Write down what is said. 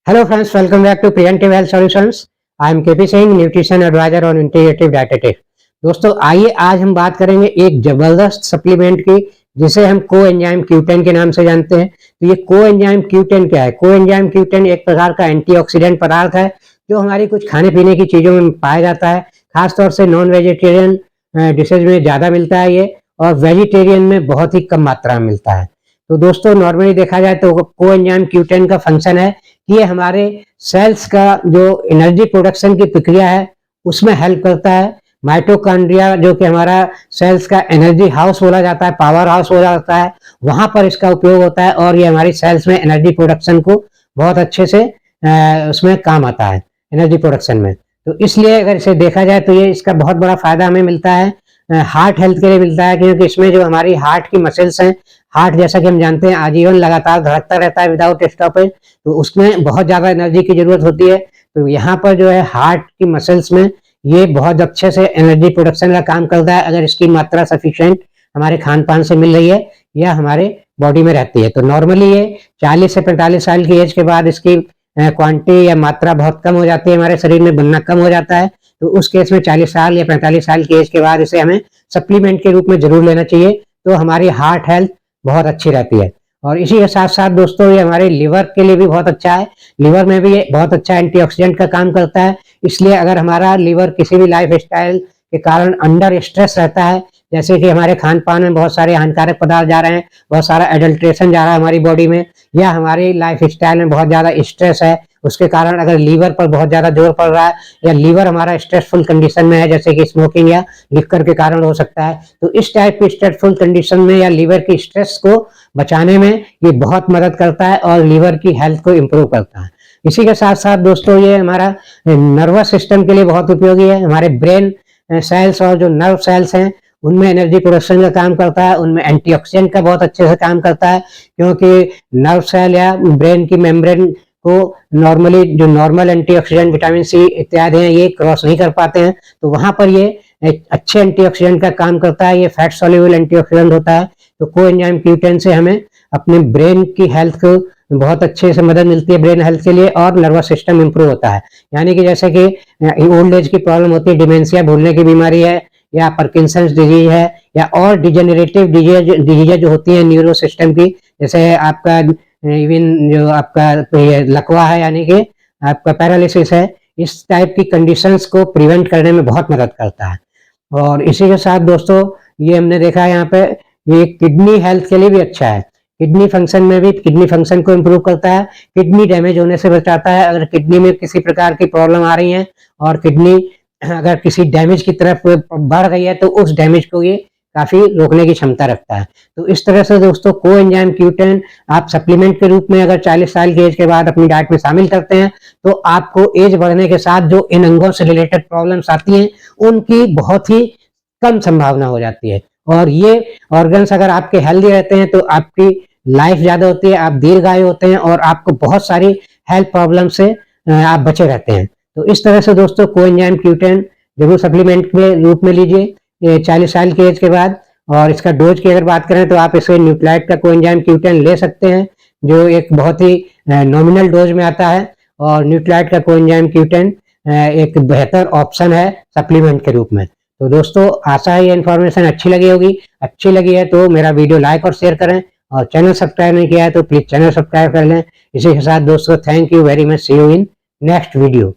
Hello friends, welcome back to preventive health solutions. I am K P Singh, nutrition adviser on integrative dietetics. दोस्तों, आइए आज हम बात करेंगे एक जबरदस्त सप्लीमेंट की, जिसे हम कोएंजाइम Q10 के नाम से जानते हैं। तो ये कोएंजाइम Q10 क्या है? कोएंजाइम Q10 एक प्रकार का एंटीऑक्सीडेंट पदार्थ है जो हमारी कुछ खाने पीने की चीजों में पाया जाता है। खासतौर से नॉन वेजिटेरियन डिशेज में ज्यादा मिलता है ये, और वेजिटेरियन में बहुत ही कम मात्रा में मिलता है। तो दोस्तों, नॉर्मली देखा जाए तो कोएंजाइम Q10 का फंक्शन है कि ये हमारे सेल्स का जो एनर्जी प्रोडक्शन की प्रक्रिया है उसमें हेल्प करता है। माइटोकॉन्ड्रिया, जो कि हमारा सेल्स का एनर्जी हाउस बोला जाता है, पावर हाउस हो जाता है, वहां पर इसका उपयोग होता है और ये हमारी सेल्स में एनर्जी प्रोडक्शन को बहुत अच्छे से उसमें काम आता है, एनर्जी प्रोडक्शन में। तो इसलिए अगर इसे देखा जाए तो ये इसका बहुत बड़ा फायदा हमें मिलता है, हार्ट हेल्थ के लिए मिलता है, क्योंकि इसमें जो हमारी हार्ट की मसल्स हैं, हार्ट जैसा कि हम जानते हैं आजीवन लगातार धड़कता रहता है विदाउट स्टॉपेज, तो उसमें बहुत ज्यादा एनर्जी की जरूरत होती है। तो यहाँ पर जो है हार्ट की मसल्स में ये बहुत अच्छे से एनर्जी प्रोडक्शन का काम करता है, अगर इसकी मात्रा सफिशिएंट हमारे खान पान से मिल रही है या हमारे बॉडी में रहती है। तो नॉर्मली ये 40 से 45 साल की एज के बाद इसकी क्वांटिटी या मात्रा बहुत कम हो जाती है, हमारे शरीर में बनना कम हो जाता है। तो उस केस में 40 साल या 45 साल की एज के बाद इसे हमें सप्लीमेंट के रूप में जरूर लेना चाहिए, तो हमारी हार्ट हेल्थ बहुत अच्छी रहती है। और इसी के साथ साथ दोस्तों, ये हमारे लिवर के लिए भी बहुत अच्छा है। लिवर में भी ये बहुत अच्छा एंटीऑक्सीडेंट का काम करता है। इसलिए अगर हमारा लिवर किसी भी लाइफ स्टाइल के कारण अंडर स्ट्रेस रहता है, जैसे कि हमारे खान पान में बहुत सारे हानिकारक पदार्थ जा रहे हैं, बहुत सारा एडल्ट्रेशन जा रहा है हमारी बॉडी में, या हमारी लाइफ स्टाइल में बहुत ज्यादा स्ट्रेस है, उसके कारण अगर लीवर पर बहुत ज्यादा जोर पड़ रहा है, या लीवर हमारा स्ट्रेसफुल कंडीशन में है, जैसे कि स्मोकिंग या लिकर के कारण हो सकता है, तो इस टाइप की स्ट्रेसफुल कंडीशन में या लीवर की स्ट्रेस को बचाने में ये बहुत मदद करता है और लीवर की हेल्थ को इम्प्रूव करता है। इसी के साथ साथ दोस्तों, ये हमारा नर्वस सिस्टम के लिए बहुत उपयोगी है। हमारे ब्रेन सेल्स और जो नर्व सेल्स हैं उनमें एनर्जी प्रोडक्शन का काम करता है, उनमें एंटीऑक्सीडेंट का बहुत अच्छे से काम करता है, क्योंकि नर्व सेल या ब्रेन की मेम्ब्रेन को नॉर्मली जो नॉर्मल एंटीऑक्सीडेंट विटामिन सी इत्यादि हैं ये क्रॉस नहीं कर पाते हैं, तो वहां पर ये एक अच्छे एंटीऑक्सीडेंट का काम करता है। ये फैट सॉल्युबल एंटीऑक्सीडेंट होता है। तो कोएंजाइम Q10 से हमें अपने ब्रेन की हेल्थ को बहुत अच्छे से मदद मिलती है, ब्रेन हेल्थ के लिए, और नर्वस सिस्टम इंप्रूव होता है। यानी कि जैसे कि ओल्ड एज की प्रॉब्लम होती है, डिमेंशिया, भूलने की बीमारी है, या पार्किंसंस डिजीज है, या और डिजेनरेटिव डिजीज जो होती है न्यूरो सिस्टम की, जैसे आपका इवन जो आपका लकवा है, यानी कि आपका पैरालिसिस है, इस टाइप की कंडीशंस को प्रिवेंट करने में बहुत मदद करता है। और इसी के साथ दोस्तों, ये हमने देखा है यहाँ पे, ये किडनी हेल्थ के लिए भी अच्छा है। किडनी फंक्शन में भी, किडनी फंक्शन को इम्प्रूव करता है, किडनी डैमेज होने से बचाता है। अगर किडनी में किसी प्रकार की प्रॉब्लम आ रही है और किडनी अगर किसी डैमेज की तरफ बढ़ गई है, तो उस डैमेज को ये काफी रोकने की क्षमता रखता है। तो इस तरह से दोस्तों, कोएंजाइम Q10 आप सप्लीमेंट के रूप में अगर 40 साल की एज के बाद अपनी डाइट में शामिल करते हैं, तो आपको एज बढ़ने के साथ जो इन अंगों से रिलेटेड प्रॉब्लम्स आती हैं उनकी बहुत ही कम संभावना हो जाती है। और ये ऑर्गन्स अगर आपके हेल्दी रहते हैं तो आपकी लाइफ ज्यादा होती है, आप दीर्घायु होते हैं, और आपको बहुत सारी हेल्थ प्रॉब्लम से आप बचे रहते हैं। तो इस तरह से दोस्तों, कोएंजाइम Q10 जरूर सप्लीमेंट के रूप में लीजिए 40 साल की एज के बाद। और इसका डोज की अगर बात करें तो आप इसे न्यूट्राइट का कोएंजाइम Q10 ले सकते हैं, जो एक बहुत ही नॉमिनल डोज में आता है, और न्यूट्राइट का कोएंजाइम Q10 एक बेहतर ऑप्शन है सप्लीमेंट के रूप में। तो दोस्तों, आशा है ये इन्फॉर्मेशन अच्छी लगी होगी। अच्छी लगी है तो मेरा वीडियो लाइक और शेयर करें, और चैनल सब्सक्राइब नहीं किया है तो प्लीज चैनल सब्सक्राइब कर लें। इसी के साथ दोस्तों, thank you very much, see you in next video.